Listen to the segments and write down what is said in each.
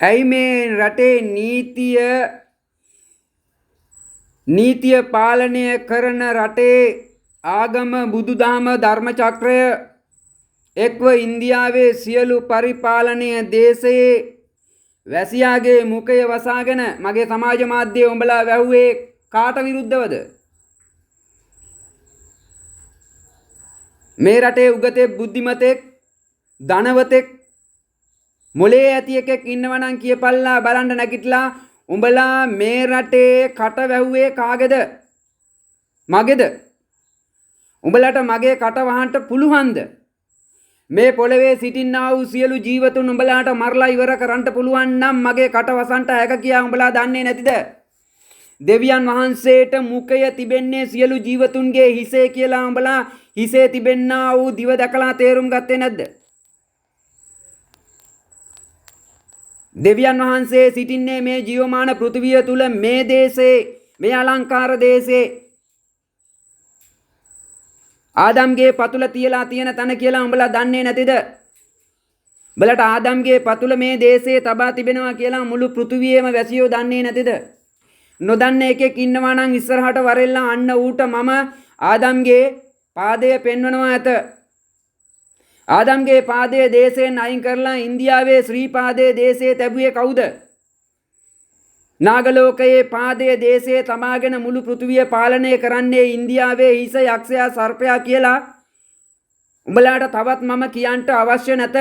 ඇයි මේ රටේ නීතිය පාලනය කරන රටේ ආගම බුදුදහම ධර්මචක්‍රය එක්ව ඉන්දියාවේ සියලු පරිපාලනය දේශයේ වැසියාගේ මුඛය වසාගෙන මගේ සමාජ මාධ්‍යයේ උඹලා වැහුවේ කාට විරුද්ධවද? මේ රටේ උගතෙක් බුද්ධිමතෙක් ධනවතෙක් මොලේ ඇති එකෙක් ඉන්නවා නම් කියපල්ලා බලන්න නැගිටලා උඹලා මේ රටේ කට වැහුවේ කාගේද? මගේද? උඹලට මගේ කට වහන්න පුළුවන්ද? මේ පොළවේ සිටින්නා වූ සියලු ජීවතුන් උඹලාට මරලා ඉවර කරන්න පුළුවන් නම් මගේ කට වසන්ට හැක කියා උඹලා දන්නේ නැතිද? දෙවියන් වහන්සේට මුඛය තිබෙන්නේ සියලු ජීවතුන්ගේ හිසේ කියලා උඹලා හිසේ තිබෙන්නා වූ දිව දැකලා තේරුම් ගත්තේ නැද්ද? දෙවියන් වහන්සේ සිටින්නේ මේ ජීවමාන පෘථිවිය තුල මේ දේශේ මේ අලංකාර දේශේ ආදම්ගේ පතුල තියලා තියෙන තැන කියලා උඹලා දන්නේ නැතිද? උඹලට ආදම්ගේ පතුල මේ දේශේ තබා තිබෙනවා කියලා මුළු පෘථිවියේම වැසියෝ දන්නේ නැතිද? නොදන්න එකෙක් ඉන්නවා නම් ඉස්සරහට වරෙල්ලා අන්න ඌට මම ආදම්ගේ පාදය පෙන්වනවා ඇත. ආදම්ගේ පාදයේ දේශයෙන් අයින් කරලා ඉන්දියාවේ ශ්‍රී පාදයේ දේශයේ තැබුවේ කවුද? නාගලෝකයේ පාදයේ දේශයේ තබාගෙන මුළු පෘථිවිය පාලනය කරන්නේ ඉන්දියාවේ හිස යක්ෂයා සර්පයා කියලා උඹලාට තවත් මම කියන්න අවශ්‍ය නැත.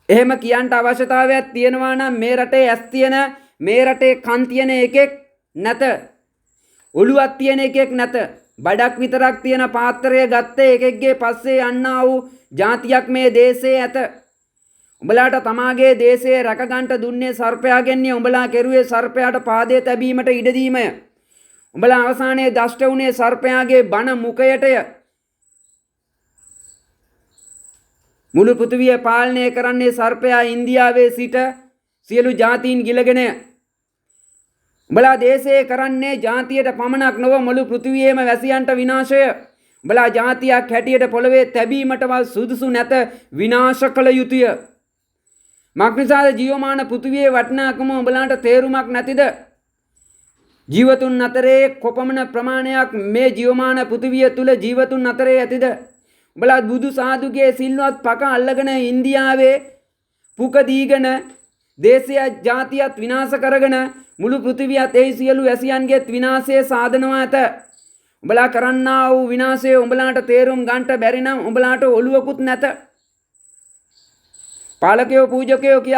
එහෙම කියන්න අවශ්‍යතාවයක් තියෙනවා නම් මේ රටේ ඇස් තියෙන මේ රටේ කන් තියෙන එකෙක් නැත. ඔළුවක් තියෙන එකෙක් නැත. බඩක් විතරක් තියෙන පාත්‍රය ගත්ත එකෙක්ගේ පස්සේ යන්නා වූ ජාතියක් මේ දේශයේ ඇත. උඹලාට තමාගේ දේශයේ රැකගන්ට දුන්නේ සර්පයාගෙන්නේ. උඹලා කෙරුවේ සර්පයාට පාදයේ තැබීමට ඉඩ දීමය. උඹලා අවසානයේ දෂ්ට වුණේ සර්පයාගේ බණ මුඛයටය. මුළු පෘථිවිය පාලනය කරන්නේ සර්පයා ඉන්දියාවේ සිට සියලු ජාතීන් ගිලගෙන. උඹලා දේශයේ කරන්නේ ජාතියට පමණක් නොව මුළු පෘථිවියේම වැසියන්ට විනාශය. උඹලා ජාතියක් හැටියට පොළවේ තැබීමටවත් සුදුසු නැත, විනාශ කළ යුතුය. මක්නිසාද ජීවමාන පෘථිවියේ වටිනාකම උඹලාට තේරුමක් නැතිද? ජීවතුන් අතරේ කොපමණ ප්‍රමාණයක් මේ ජීවමාන පෘථිවිය තුල ජීවතුන් අතරේ ඇතිද? උඹලා බුදු සාදුගේ සිල්වත් පක අල්ලගෙන ඉන්දියාවේ පුක දීගෙන දේශයත් ජාතියත් විනාශ කරගෙන මුළු පෘථිවියත් එහි සියලු වැසියන්ගේත් විනාශය සාධනවා ඇත. උඹලා කරන්නා වූ විනාශය උඹලාට තේරුම් ගන්නට බැරි නම් උඹලාට ඔළුවකුත් නැත. පාලකයෝ පූජකයෝ කියාගෙන